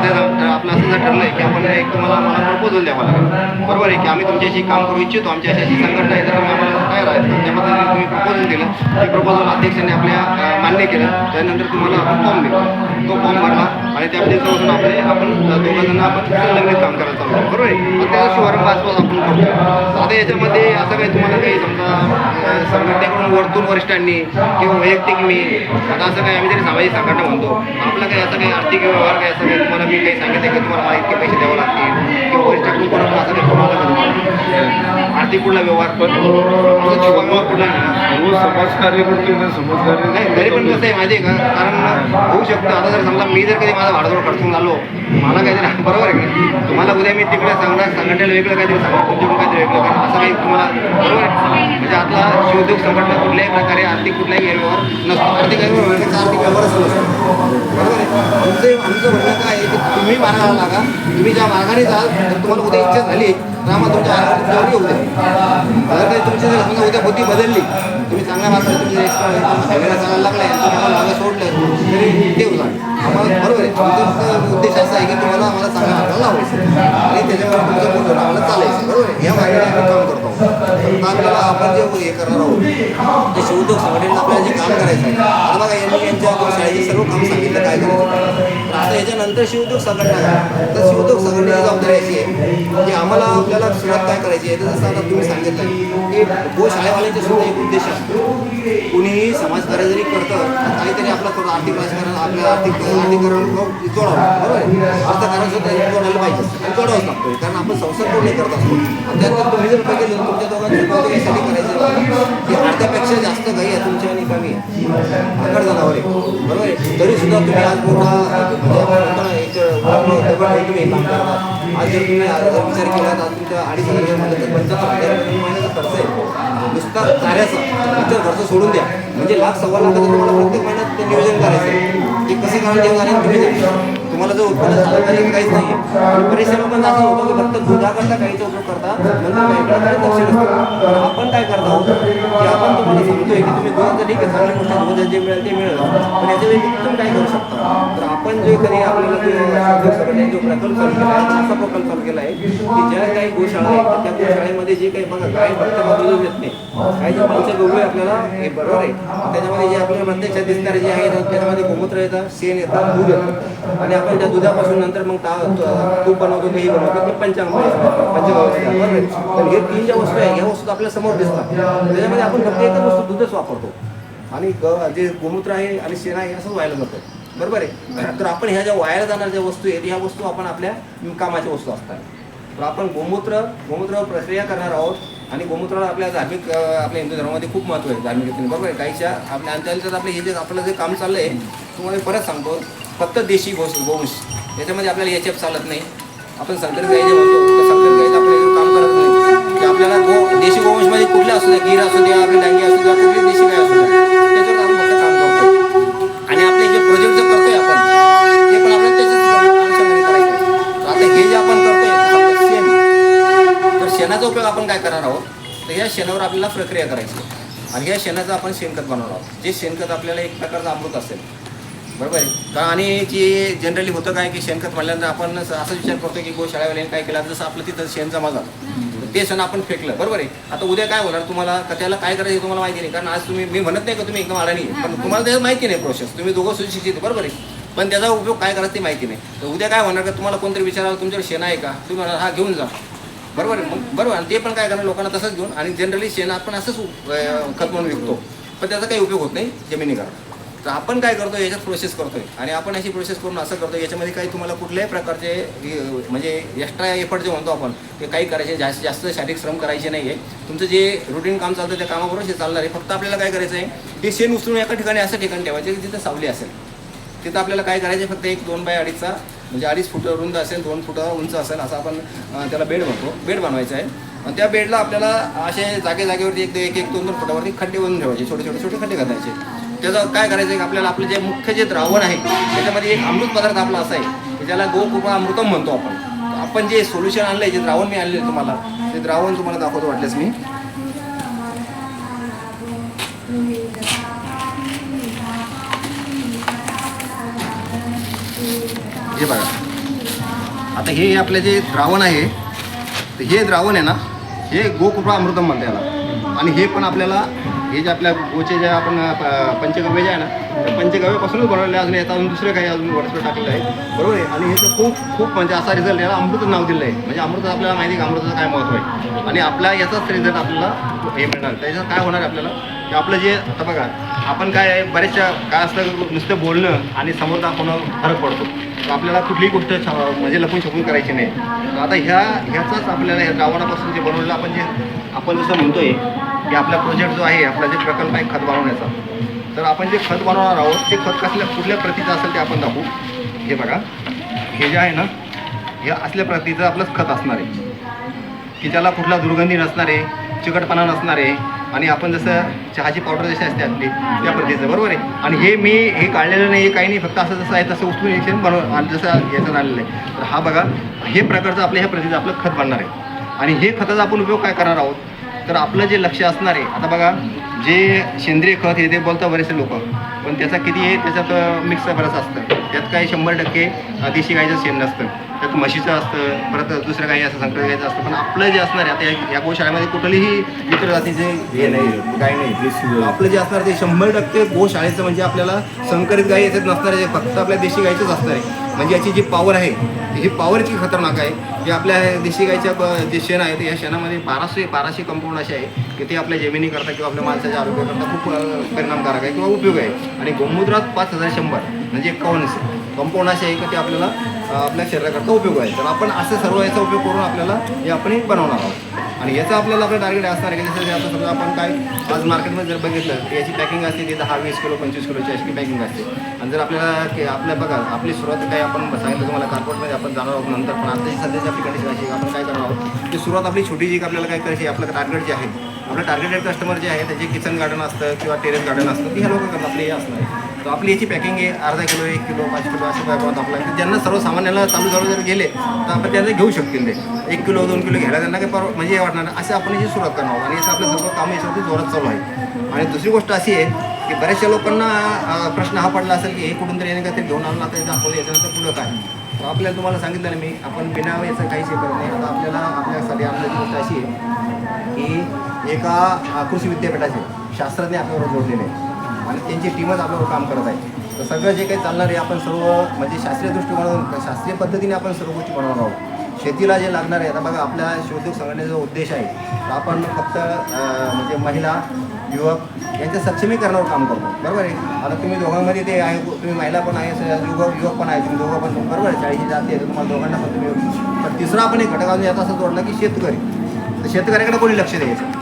आपलं असं जर ठरलं आहे की आपण एक तुम्हाला मला प्रपोजल द्यावा लागेल, बरोबर आहे. की आम्ही तुमच्याशी काम करू इच्छितो, आमची अशी संघटना आहे तर तुम्ही आम्हाला तयार आहेत. त्यामध्ये तुम्ही प्रपोजल दिलं, ते प्रपोजल अध्यक्षांनी आपल्या मान्य केलं. त्यानंतर तुम्हाला आपण फॉर्म दिला, तो फॉर्म भरला आणि त्या दिवसापासून आपण दोघांना आपण संलग्नित काम करायला चालू केलं, बरोबर आहे. मग त्याचा शुभारंभ आसपास आपण करतो. आता याच्यामध्ये असं काही तुम्हाला काही समजा संघटनेकडून वरतून वरिष्ठांनी किंवा वैयक्तिक मी आता असं काही आम्ही जरी सामाजिक संघटना म्हणतो आपला काही असं काही आर्थिक व्यवहार काही असं काही तुम्हाला मी काही सांगितलं की तुम्हाला मला इतके पैसे द्यावं लागतील किंवा वरिष्ठाकडून कोणाला असं काही कोणाला आर्थिक कुठला व्यवहार पण आमचा छुपा व्यवहार कुठला नाही ना. सर्व समाजकार्य करतोय ना, समाजकार्य नाही तरी पण कसं आहे माहिती आहे का, कारण होऊ शकतं आता जर समजा मी जर कधी माझा भाडजोड खर्चून आलो, मला काहीतरी बरोबर आहे का, तुम्हाला उद्या मी तिकडे सांगणार संघटनेला वेगळं काहीतरी सांगणार, तुमच्याकडून काहीतरी वेगळं कारण असं काही तुम्हाला बरोबर आहे. म्हणजे आता शिवोद्योग संघटना कुठल्याही प्रकारे आर्थिक कुठलाही व्यवहार नसतो, आर्थिक व्यवहारच नसतो बरोबर आहे. आमचं म्हणणं काय आहे की तुम्ही मार्गाला लागा, तुम्ही ज्या मार्गाने जाल तर तुम्हाला उद्या इच्छा झाली तर आम्हाला तुमच्या आर्थिक येऊ दे. जर काही तुमची जर समजा उद्या बुद्धी बदलली, तुम्ही चांगल्या मार्गाने तुम्ही एक्स्ट्रा वेगळा चालायला लागलाय, तुम्ही आम्हाला मागं सोडलं तरी ते होणार आम्हाला बरोबर आहे. आमचा उद्देश असा आहे की तुम्हाला आम्हाला चांगल्या मार्गाला लावायचं आणि त्याच्यावर तुमचं बोलून आम्हाला चालायचं बरोबर आहे. या मार्गाने आम्ही काम करतो. तर आपल्याला आपण जे हे करणार आहोत ते शिवोद्योग संघटनेला आपल्याला जे काम करायचं आहे, आता बघा यांनी यांच्या शाळेचे सर्व काम सांगितलं काय करायचं. तर आता याच्यानंतर शिवोद्योग संघटना आहे, तर शिवोद्योग संघटनेची जबाबदारी अशी आहे की आम्हाला आपल्याला सुरुवात काय करायची आहे. तर जसं आता तुम्ही सांगितलं की गोशाळेवाल्यांचा सुद्धा एक उद्देश असतो, कुणीही समाजकार्य जरी करतं काहीतरी आपलं थोडं आर्थिक राजकारण आपल्या आर्थिककरण जोडावं बरोबर आहे. अर्थकारण सुद्धा जोडायला पाहिजे आणि जोडावंच लागतो कारण आपण संसार पूर्ण करत असतो. आणि त्यानंतर तुम्ही जर बघितलं तुमच्या दोघांचं कौतुक यासाठी करायचं की अर्ध्यापेक्षा जास्त गाई आहे तुमच्या आणि कमी आहे आकड जनावर आहे बरोबर आहे. तरी सुद्धा तुम्ही आज मोठा म्हणजे आपण एक दगड तुम्ही काम करतात. आज जर तुम्ही विचार केला तर तुमच्या 2,500 मध्ये तर 75,000 महिन्याचा खर्च आहे नुसता चाऱ्याचा. इतर खर्च सोडून द्या म्हणजे 1,00,000-1.25 लाखाचं तुम्हाला प्रत्येक महिन्यात ते नियोजन करायचं आहे. ते कसं करायला देणार तुम्ही तुम्हाला जो उत्पन्न झालं पाहिजे काहीच नाही आहे. बरेचसे लोक असं होतं की फक्त दुधाकरता काहीचा उपयोग करता नंतर काही लक्ष नसतं. तर आपण काय करत आहोत की आपण तुम्हाला सांगतोय की तुम्ही दुधाचं ठीक आहे चांगली गोष्ट आहे, दूध जे मिळेल ते मिळेल पण याच्या व्यतिरिक्त तुम्ही काय करू शकता. तर आपण जे कधी आपल्याला सगळ्यांनी जो प्रकल्प चालू केला आहे असा प्रकल्प चालू केला आहे की ज्या काही गोशाळा आहेत तर त्या गोशाळेमध्ये जे काही बघा काय फक्त दूध येत नाही, काही जे पंचगव्य आपल्याला हे बरोबर आहे त्याच्यामध्ये जे आपल्याला प्रत्यक्षात दिसणारे जे आहेत त्याच्यामध्ये गोमूत्र येतात, शेण येतात, दूध येतं आणि आपण त्या दुधापासून नंतर मग तूप बनवतो काही बनवतो ते पंचगव्य बरोबर आहे. तर हे 3 ज्या वस्तू आहे ह्या वस्तू आपल्या समोर दिसतात त्याच्यामध्ये आपण फक्त एकच वस्तू दूधच वापरतो आणि जे गोमूत्र आहे आणि शेण आहे असंच व्हायला जातं बरोबर आहे. तर आपण ह्या ज्या वाया जाणाऱ्या ज्या वस्तू आहेत ह्या वस्तू आपण आपल्या कामाच्या वस्तू असतात. तर आपण गोमूत्रावर प्रक्रिया करणार आहोत आणि गोमूत्राला आपल्या धार्मिक आपल्या हिंदू धर्मामध्ये खूप महत्त्व आहे धार्मिक रीतीने बरोबर आहे. गाईच्या आपल्या अंतर्गत आपले हे जे आपलं जे काम चाललं आहे तुम्हाला परत सांगतो फक्त देशी गोवंश याच्यामध्ये आपल्याला HF चालत नाही. आपण संकरित गाई जे म्हणतो तर संकरित गाईचं आपण काम करत नाही की आपल्याला देशी गोवंशमध्ये कुठले असू द्या गीर असू द्या आपली डांगी असू द्या कुठली देशी गाय असू द्या त्याच्यावर आपण फक्त काम करतो आणि आपले जे प्रोजेक्ट जे करतोय आपण ते पण आपल्याला त्याच्याच अनुषंगाने करायचं. तर आता हे जे आपण करतोय शेण तर शेणाचा उपयोग आपण काय करणार आहोत तर या शेणावर आपल्याला प्रक्रिया करायची आणि या शेणाचं आपण शेणखत बनवणार आहोत. जे शेणखत आपल्याला एक प्रकारचं अमृत असेल बरोबर आहे का. आणि जे जनरली होतं काय की शेणखत म्हणल्यानंतर आपण असंच विचार करतो की गोशाळेवाल्याने काय केलं जसं आपलं तिथं शेण जमा झालं ते शेण आपण फेकलं बरोबर आहे. आता उद्या काय होणार तुम्हाला का त्याला काय करायचं तुम्हाला माहिती नाही कारण आज तुम्ही मी म्हणत नाही का तुम्ही एकदम अडाणी पण तुम्हाला त्याचं माहिती नाही प्रोसेस. तुम्ही दोघं सुशिक्षित बरोबर आहे पण त्याचा उपयोग काय करायचं ते माहिती नाही. तर उद्या काय होणार का तुम्हाला कोणतरी विचारायला तुमच्याकडे शेण आहे का तुम्ही म्हणा हा घेऊन जा बरोबर आहे मग बरोबर. आणि ते पण काय करणार लोकांना तसंच घेऊन आणि जनरली शेण आपण असंच खत म्हणून विकतो पण त्याचा काही उपयोग होत नाही जमिनीकरता. तर आपण काय करतो याच्यात प्रोसेस करतोय आणि आपण अशी प्रोसेस करून असं करतो याच्यामध्ये काही तुम्हाला कुठल्याही प्रकारचे म्हणजे एक्स्ट्रा एफर्ट जे म्हणतो आपण ते काही करायचे जास्त शारीरिक श्रम करायचे नाही आहे. तुमचं जे रुटीन काम चालतं त्या कामाबरोबर हे चालणार आहे. फक्त आपल्याला काय करायचं आहे ते शेण उचलून एका ठिकाणी असं ठिकाणी ठेवायचं की जिथं सावली असेल तिथं आपल्याला काय करायचं फक्त एक 2 बाय 2.5चा म्हणजे 2.5 फूट रुंद असेल 2 फूट उंच असेल असं आपण त्याला बेड म्हणतो बेड बनवायचं आहे. आणि त्या बेडला आपल्याला असे जागेवरती एक 2-2 फुटावरती खड्डे बनवून ठेवायचे छोटे खड्डे घालायचे. त्याचं काय करायचं आहे आपल्याला आपलं जे मुख्य जे द्रावण आहे त्याच्यामध्ये एक अमृत पदार्थ आपला असा आहे की ज्याला गोकृपा अमृतम म्हणतो आपण. आपण जे सोल्युशन आणलं आहे जे द्रावण मी आणले तुम्हाला ते द्रावण तुम्हाला दाखवतो वाटल्यास मी हे बघा. आता हे आपलं जे द्रावण आहे तर हे द्रावण आहे ना हे गोकृपा अमृतम म्हणते याला आणि हे पण आपल्याला हे जे आपल्या गोचे जे आपण पंचगव्य जे आहे ना त्या पंचगव्यापासूनच बनवलेलं अजून याचा अजून दुसरं काही अजून वरचं टाकलेलं आहे बरोबर आहे. आणि ह्याचं खूप म्हणजे असा रिझल्ट याला अमृत नाव दिलं आहे म्हणजे अमृत आपल्याला माहिती आहे की अमृताचं काय महत्त्व आहे आणि आपला याचाच रिझल्ट आपल्याला हे मिळणार. त्याच्यात काय होणार आपल्याला की आपलं जे आता बघा आपण काय बरेचशा काय असतं नुसतं बोलणं आणि समोर दाखवणं फरक पडतो. तर आपल्याला कुठलीही गोष्ट म्हणजे लपून छपून करायची नाही. तर आता ह्याचाच आपल्याला ह्या द्रावणापासून जे बनवलेलं आपण जसं म्हणतोय की आपला प्रोजेक्ट जो आहे, आपला जे प्रकल्प आहे खत बनवण्याचा, तर आपण जे खत बनवणार आहोत ते खत कुठल्या प्रतीचं असेल ते आपण दाखवू. हे बघा, हे जे आहे ना, हे असल्या प्रतीचं आपलं खत असणार आहे की त्याला कुठला दुर्गंधी नसणार आहे, चिकटपणा नसणार आहे. आणि आपण जसं चहाची पावडर जशी असते आपली त्या प्रतीचं, बरोबर आहे. आणि हे काढलेलं नाही, हे काही नाही, फक्त असं जसं आहे तसं उचलून इलेक्शन जसं याच्यात आलेलं आहे. तर हा बघा, हे प्रकारचं आपल्या ह्या प्रतीचं आपलं खत बनणार आहे. आणि हे खताचा आपण उपयोग काय करणार आहोत, तर आपलं जे लक्ष असणार आहे, आता बघा जे सेंद्रिय खत हे ते बोलतात बरेचसे लोक, पण त्याचा किती आहे, त्याच्यात मिक्स बरंच असतं. त्यात काही 100% देशी गाईचं शेण नसतं, त्यात म्हशीचं असतं, परत दुसऱ्या काही असं संकट गाईचं असतं. पण आपलं जे असणार आहे, आता या गोशाळेमध्ये कुठलीही इतर जातीचे हे नाही, गाय नाही. आपलं जे असणार ते 100% गोशाळेचं, म्हणजे आपल्याला संकरित गाई याच्यात नसणार आहे, फक्त आपल्या देशी गाईचंच असणार आहे. म्हणजे याची जी पॉवर आहे ही पॉवर इतकी खतरनाक आहे की आपल्या देशी गाईच्या जे शेण आहे ते या शेणामध्ये 1200 कंपाऊंड असे आहे की ते आपल्या जमिनीकरता किंवा आपल्या माणसाच्या आरोग्याकरता खूप परिणामकारक आहे किंवा उपयोग आहे. आणि गोमूत्रात 5100 म्हणजे 51 कंपाऊंड असे आहे की ते आपल्याला आपल्या शरीराकरता उपयोग आहे. तर आपण असं सर्व याचा उपयोग करून आपल्याला हे आपण बनवणार आहोत. आणि याचं आपल्याला आपलं टार्गेट असणार आहे की जसं आता समजा आपण काय आज मार्केटमध्ये जर बघितलं तर याची पॅकिंग असते ती 10-20 किलो 25 किलोची अशी पॅकिंग असते. आणि जर आपल्याला आपल्या बघा आपली सुरुवात काय आपण सांगितलं तुम्हाला कार्पोरेटमध्ये आपण जाणार आहोत नंतर, पण आताची सध्याची आपली कंडिशन अशी आपण काय करणार आहोत की सुरुवात आपली छोटी जी आपल्याला काय करायची, आपलं टार्गेट जे आहे, आपलं टार्गेटेड कस्टमर जे आहे त्याचे किचन गार्डन असतं किंवा टेरेस गार्डन असतं, ती ह्या लोक करतात, आपली हे असणार आहे. तर आपली याची पॅकिंग आहे अर्धा किलो 1 किलो 5 किलो असं प्रमाणात आपल्याला, ज्यांना सर्वसामान्याला चालू जर गेले तर आपण त्यांना घेऊ शकतील. ते 1 किलो 2 किलो घ्यायला त्यांना काही म्हणजे वाटणार नाही, असं आपण याची सुरुवात करणार आहोत. आणि याचं आपलं सर्व काम याच्यावरती जोरात चालू आहे. आणि दुसरी गोष्ट अशी आहे की बऱ्याचशा लोकांना प्रश्न हा पडला असेल की हे कुठून तरी येणे का ते घेऊन आणलं आता दाखवलं याच्यानंतर पुढं काय. तर आपल्याला तुम्हाला सांगितलं ना मी, आपण बिना याचं काहीच हे करत नाही. आता आपल्याला आपल्यासाठी आनंदाची गोष्ट अशी आहे की एका कृषी विद्यापीठाचे शास्त्रज्ञ आपल्याबरोबर जोडलेले आहे आणि त्यांची टीमच आपल्यावर काम करत आहे. तर सगळं जे काही चालणार आहे आपण सर्व म्हणजे शास्त्रीय दृष्टिकोनातून शास्त्रीय पद्धतीने आपण सर्व गोष्टी बनवणार आहोत. शेतीला जे लागणार आहे, आता बघा आपल्या उद्योग संघटनेचा उद्देश आहे तर आपण फक्त म्हणजे महिला युवक यांच्या सक्षमीकरणावर काम करतो, बरोबर आहे. आता तुम्ही दोघांमध्ये ते आहे, तुम्ही महिला पण आहे, युवक पण आहे, तुम्ही दोघं पण बरोबर आहे, 40 जाती आहे, तर तुम्हाला दोघांना पण तुम्ही. तर तिसरा आपण एक घटक अजून याचा असं जोडला की शेतकरी. तर शेतकऱ्याकडे कोणी लक्ष द्यायचं.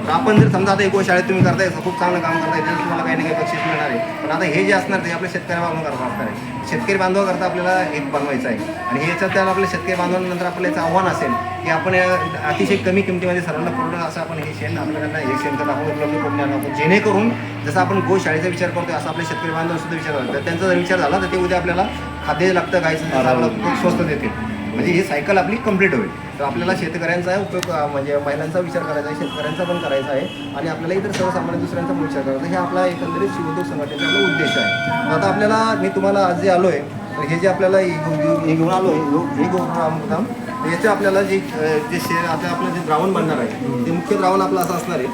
तर आपण जर समजा आता गोशाळेत तुम्ही करताय खूप चांगलं काम करताय, तर तुम्हाला काही ना काही बक्षीस मिळणार आहे. पण आता हे जे असणार ते आपल्या शेतकरी बांधव करता असणार आहे. शेतकरी बांधवाकरता आपल्याला एक बनवायचं आहे. आणि याच्यात त्याला आपल्या शेतकरी बांधवांनंतर आपल्याला आव्हान असेल की आपण अतिशय कमी किमतीमध्ये सर्वांना पूर्ण असं आपण हे शेण आपल्याला हे शेणखत आपण उपलब्ध करून द्यायला नको, जेणेकरून जसं आपण गोशाळेचा विचार करतोय असं आपले शेतकरी बांधव सुद्धा विचार करतात. तर त्यांचा जर विचार झाला तर ते उद्या आपल्याला खाद्य लागतं गायचं आपल्याला खूप स्वस्त देतील. म्हणजे ही सायकल आपली कंप्लीट होईल. तर आपल्याला शेतकऱ्यांचा उपयोग म्हणजे महिलांचा विचार करायचा आहे, शेतकऱ्यांचा पण करायचा आहे आणि आपल्याला इतर सर्वसामान्य दुसऱ्यांचा पण विचार करायचा आहे. हे आपला एकंदरीत शिवोद्योग संघटनेचा आपला उद्देश आहे. तर आता आपल्याला मी तुम्हाला आज जे आलो आहे तर हे जे आपल्याला हे घेऊन आलो आहे हे गोमुद्राम, याचं आपल्याला जे आता आपलं जे द्रावण बनणार आहे ते मुख्य द्रावण आपलं असं असणार आहे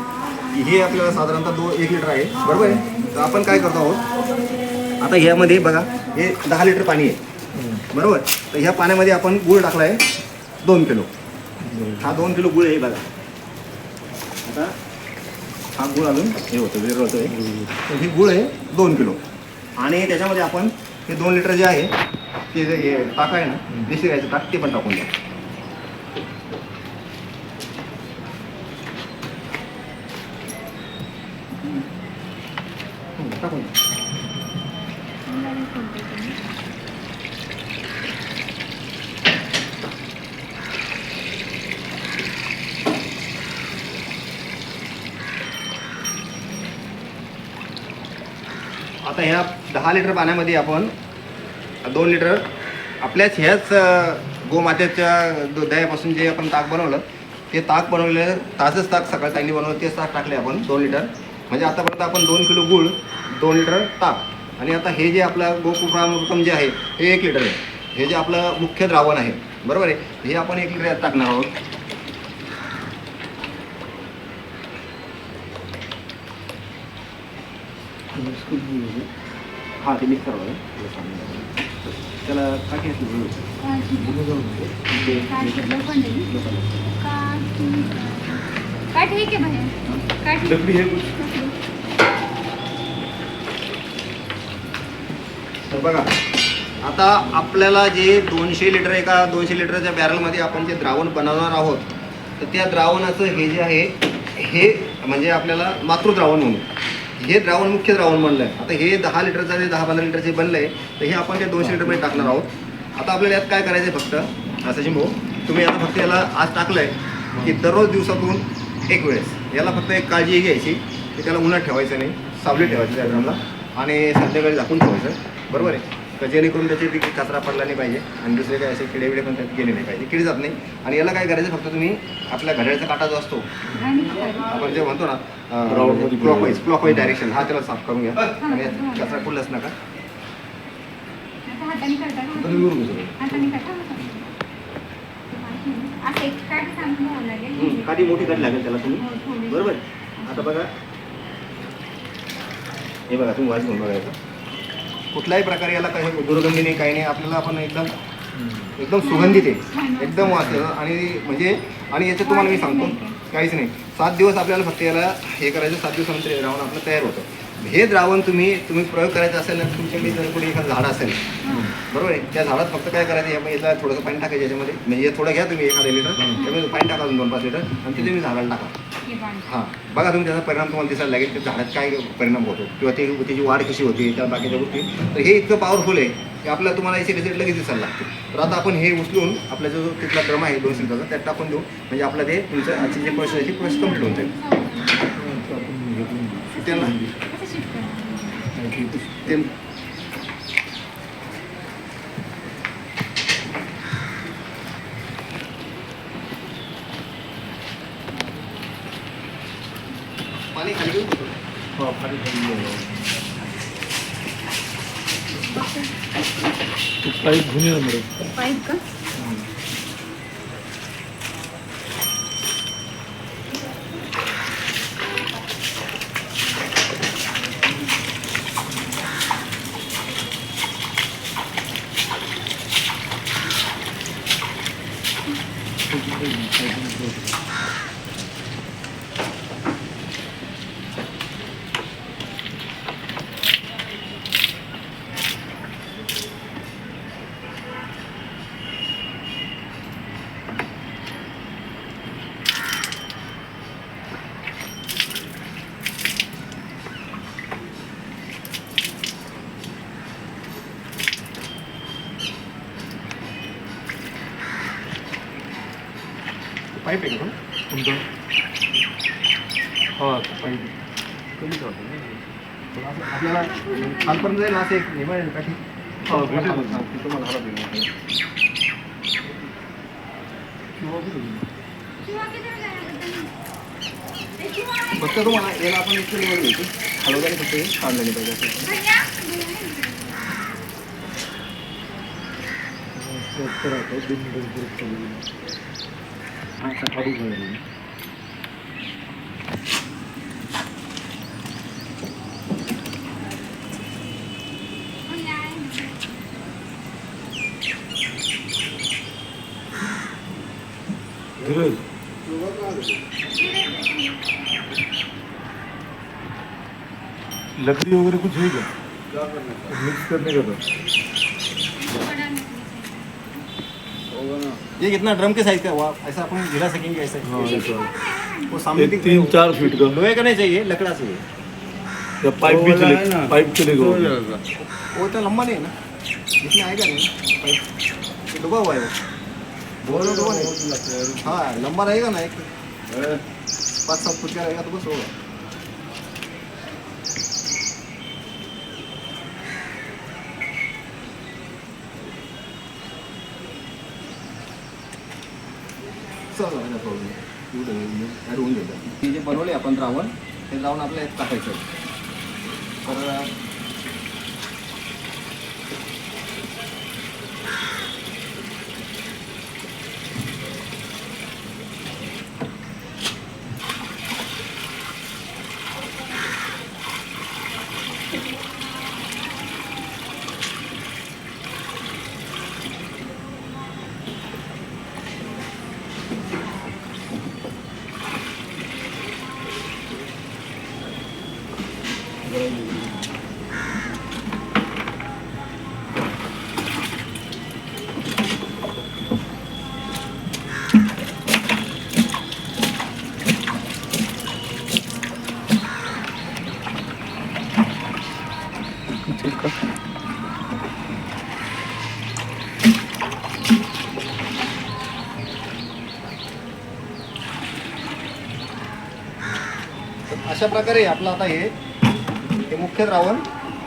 की हे आपल्याला साधारणतः 1 लिटर आहे, बरोबर आहे. तर आपण काय करतो आहोत आता ह्यामध्ये बघा हे 10 लिटर पाणी आहे, बरोबर. तर ह्या पाण्यामध्ये आपण गूळ टाकला आहे 2 किलो. हा 2 किलो गूळ आहे बघा. आता हा गूळ आणून हे होतं वेगळं होतं आहे. तर हे गूळ आहे 2 किलो आणि त्याच्यामध्ये आपण हे 2 लिटर जे आहे ते जे टाक आहे ना देशी गायचं टाक ते पण टाकून द्या. टाकून द्या. आता ह्या 10 लिटर पाण्यामध्ये आपण 2 लिटर आपल्याच ह्याच गोमातेच्या दह्यापासून जे आपण ताक बनवलं ते ताक बनवलेलं ताजंच ताक सकाळी त्यांनी बनवलं तेच ताक टाकले आपण 2 लिटर. म्हणजे आतापर्यंत आपण 2 किलो गूळ 2 लिटर ताक आणि आता हे जे आपलं गोकुळामृतम जे आहे हे 1 लिटर आहे. हे जे आपलं मुख्य द्रावण आहे, बरोबर आहे, हे आपण 1 लिटर टाकणार आहोत. हां ते मिक्स करावं त्याला काय ठीक आहे तर बघा आता आपल्याला जे 200 लिटर एका 200 लिटरच्या बॅरलमध्ये आपण जे द्रावण बनवणार आहोत तर त्या द्रावणाचं हे जे आहे हे म्हणजे आपल्याला मातृद्रावण म्हणून हे द्रावण मुख्य द्रावण बनलं आहे. आता हे 10 लिटरचं जे 10-15 लिटरचे बनलं आहे तर हे आपण त्या 200 लिटरमध्ये टाकणार आहोत. आता आपल्याला यात काय करायचं आहे फक्त सचिन भाऊ तुम्ही आता फक्त याला आज टाकलं आहे की दररोज दिवसातून एक वेळेस याला फक्त एक काळजी घ्यायची की त्याला उन्हात ठेवायचं नाही, सावलीत ठेवायचं त्या ड्रमला आणि संध्याकाळी झाकून ठेवायचं बरोबर आहे तर जेणेकरून त्याची ती कचरा पडला नाही पाहिजे आणि दुसरे काय असे किडे बिडे पण त्यात गेले नाही पाहिजे, किडे जात नाही. आणि याला काय करायचं फक्त तुम्ही आपल्या घड्याळाचा काटा जो असतो आपण जे म्हणतो ना क्लॉकवाईज डायरेक्शन हा त्याला साफ करून घ्या आणि यात कचरा कुठलाच नका. काठी मोठी काठी लागेल त्याला तुम्ही बरोबर. आता बघा हे बघा तुम्ही वाज घेऊन बघायचं कुठल्याही प्रकारे याला काही दुर्गंधी नाही काही नाही आपल्याला आपण एकदम सुगंधित आहे एकदम वास आणि म्हणजे आणि याच्यात तुम्हाला मी सांगतो काहीच नाही 7 दिवस आपल्याला फक्त याला हे करायचं 7 दिवसानंतर हे द्रावण आपलं तयार होतं. हे द्रावण तुम्ही प्रयोग करायचं असेल ना तुमच्याकडे जर कोणी एखादं झाड असेल बरोबर आहे त्या झाडात फक्त काय करायचं याला थोडंसं पाणी टाकायचं याच्यामध्ये म्हणजे थोडं घ्या तुम्ही 1 लिटर त्यामध्ये पाणी टाका 2-5 लिटर आणि ते तुम्ही झाडाला टाका. हां बघा तुम्ही त्याचा परिणाम तुम्हाला दिसायला लागेल की झाडात काय परिणाम होतो किंवा त्याची वाढ कशी होते त्या बाकीच्या गोष्टी. तर हे इतकं पॉवरफुल आहे की आपल्याला तुम्हाला याचे रिझल्ट लगेच दिसायला लागते. तर आता आपण हे उचलून आपला जो तिथला ड्रम आहे 200 लिटरचा त्यात टाकून देऊ म्हणजे आपलं ते तुमचं आजची जे प्रोसेस आहे ती प्रोसेस कम्प्लीट होऊन जाईल. त्यांना पाणी खाली घेऊन पाईप घेऊन ये ना पाईप का पाईप आहे का तुमचं हा पाईप कमीच आपल्याला खालपर्यंत जाईल असं एक निवड काठी हा भेटेल तुम्हाला हवा देईल फक्त तुम्हाला याला आपण इतकं निवड घ्यायची हलवल्याने फक्त हे काढलेले पाहिजे धीरज लकड़ी वगैरह कुछ है क्या मिक्स करने का था ये कितना ड्रम के साइज का हुआ ऐसा अपन गिरा सकेंगे ऐसे हाँ ऐसा वो सामने एक 3-4 फीट का लोहे का नहीं चाहिए लकड़ा चाहिए या पाइप भी चलेगा पाइप चलेगा वो तो लंबा नहीं है ना इसमें आएगा नहीं पाइप ये डूबा हुआ है वो डूबा नहीं हाँ लंबा रहेगा ना एक 5-7 फुट का रहेगा तो बस होगा ॲड होऊन देतं हे जे बनवले आपण द्रावण ते द्रावण आपल्या यात टाकायचं तर अशा प्रकारे आपलं आता हे मुख्य द्रावण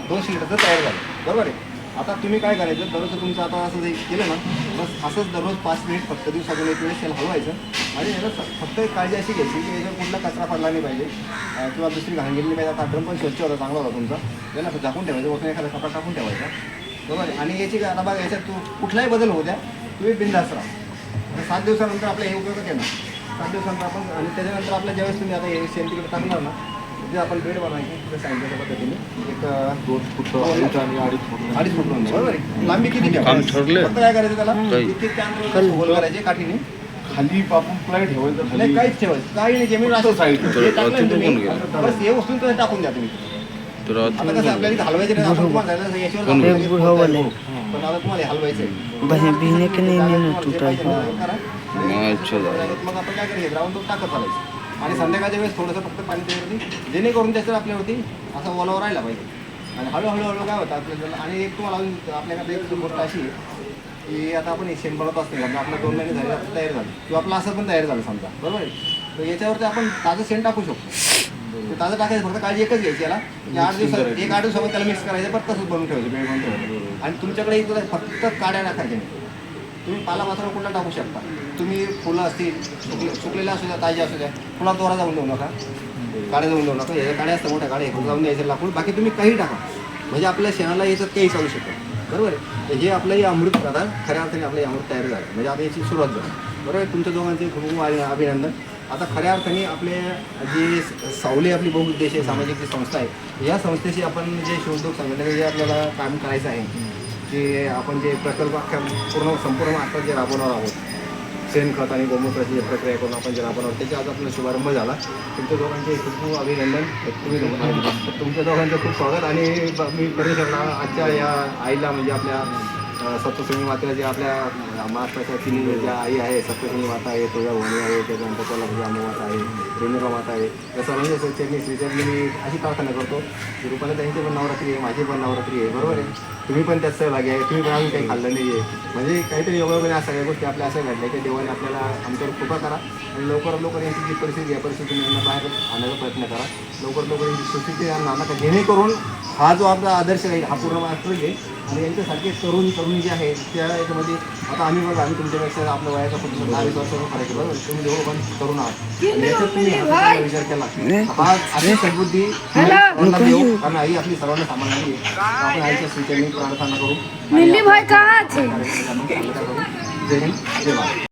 200 लिटरचं तयार झालं, बरोबर आहे. आता तुम्ही काय करायचं, दररोज तुमचं आता असं जे केलं ना, बस असंच दररोज 5 मिनिट फक्त दिवसातून एक वेळेस शेल हलवायचं आणि याला फक्त एक काळजी अशी घ्यायची की याच्यावर कुठला कचरा पडला नाही पाहिजे किंवा दुसरी घाण गेली नाही पाहिजे. आता ड्रम पण स्वच्छ होता, चांगला होता तुमचा, याला झाकून ठेवायचं, वरतून एखादा कपडा टाकून ठेवायचा, बरोबर आहे. आणि याची आता बघा, याच्यात कुठलाही बदल होऊ द्या, तुम्ही बिनधास्त राहा. 7 दिवसानंतर आपल्या हे उपयोग केला, 7 दिवसानंतर आपण, आणि त्याच्यानंतर आपल्या ज्यावेळेस तुम्ही आता हे शेण तिकडे टाकणार ना, जे आपण बेड बनवायची तिथे सांगितल्या पद्धतीने एक 2 फूट आणि 2.5 फूट बरोबर आहे. लांबी किती ठेवायची, फक्त काय करायचं त्याला इतके त्यानंतर होल करायचे काठीने, खाली आपण प्लाय ठेवायचं, नाही काहीच ठेवायचं, काही नाही, जमीन असं साईड बस हे वस्तू तुम्ही टाकून द्या तुम्ही. आता कसं आपल्याला इथं हलवायचं नाही, आपण तुम्हाला याच्यावर पण आता तुम्हाला हलवायचं बहने के नहीं टूटा करा. मग आपण काय करायचं, ग्राउंड तो टाकत चालायचं आणि संध्याकाळच्या वेळेस थोडंसं फक्त पाणी त्याच्यावरती, जेणेकरून त्याच्यावर आपल्यावरती असा ओलावर राहिला पाहिजे. आणि हळूहळू काय होतं आपल्याला. आणि एक तुम्हाला अजून आपल्याकडे एक गोष्ट अशी आहे की आता आपण शेण बनवत असतो, समजा आपलं 2 महिने झाले, आपलं तयार झालं किंवा आपलं असं पण तयार झालं समजा, बरोबर आहे. तर याच्यावरती आपण ताजं शेण टाकू शकतो. ते ताजं टाकायचं, फक्त काळजी एकच घ्यायची याला, की 8 दिवसासोबत त्याला मिक्स करायचं, परत तसंच बनवून ठेवायचं, बेड बनवून ठेवायचं. आणि तुमच्याकडे इथं फक्त काड्या टाकायच्या नाही, तुम्ही पालापाचोळा कुठला टाकू शकता. तुम्ही फुलं असतील, सुकलेल्या असू द्या, ताजी असू द्या, फुला दोरा जाऊन देऊ नका, काड्या जाऊन देऊ नका. ह्याच्या काड्या असतात मोठ्या काड्या, हे जाऊन द्यायचं लाकूड, बाकी तुम्ही काही टाका, म्हणजे आपल्या शेणाला याच्यात काही चालू शकतं, बरोबर आहे. तर हे आपलं हे अमृत आता खऱ्या अर्थाने आपलं हे अमृत तयार झालं, म्हणजे आता याची सुरुवात झाली, बरोबर आहे. तुमच्या दोघांचे खूप खूप अभिनंदन. आता खऱ्या अर्थाने आपले जे सावली आपली बहुउद्देशीय सामाजिक जी संस्था आहे, या संस्थेशी आपण जे शोधोक सांगितलं जे आपल्याला काम करायचं आहे, जे आपण जे प्रकल्प संपूर्ण आता जे राबवणार आहोत, शेणखत आणि गोमूत्राची जी प्रक्रिया करून आपण जे राबवणार, त्याचा आज आपला शुभारंभ झाला. तुमच्या दोघांचे खूप खूप अभिनंदन. तुम्ही तुमच्या दोघांचं खूप स्वागत. आणि मी परिसरला आजच्या या आईला, म्हणजे आपल्या सप्तशृंगी मातेला, जे आपल्या महाराष्ट्राच्या 3 ज्या आई आहे, सप्तशृंगी माता आहे, तुळजाभवानी आहे, त्याच्यानंतर कोल्हापूरची अंबामाता आहे, रेणुका माता आहे, या सर्वांची चरणी श्रीचरणी मी अशी प्रार्थना करतो की रुपाला त्यांची पण नवरात्री आहे, माझी पण नवरात्री आहे, बरोबर आहे. तुम्ही पण त्यात सहभागी आहे, तुम्ही पण अजून काही खाल्लं नाही आहे, म्हणजे काहीतरी योगायोगाने या सगळ्या गोष्टी आपल्या असं घडल्या की देवाने आपल्याला आमच्यावर कृपा करा आणि लवकरात लवकर यांची जी परिस्थिती आहे, परिस्थितीने यांना बाहेर आणण्याचा प्रयत्न करा, लवकरात लवकर यांची सुस्थिती आणा नका, जेणेकरून हा जो आपला आदर्श आहे हा पूर्ण महाराष्ट्र आहे. आणि यांच्यासारखे तरुणी जे आहे त्या याच्यामध्ये, आता आम्ही बघा, आम्ही तुमच्यापेक्षा आपल्या वयाचा फक्त 10-20 वर्षाचा फरक आहे, बरोबर. तुम्ही जेव्हा पण तरुण आहात आणि याच्यात तुम्ही हा विचार केला, हा अशी सद्बुद्धी देऊ, कारण आई आपली सर्वांना सांभाळणारी आहे. आपण आईच्या स्त्रीच्या प्रार्थना करू. जय हिंद, जय भारत.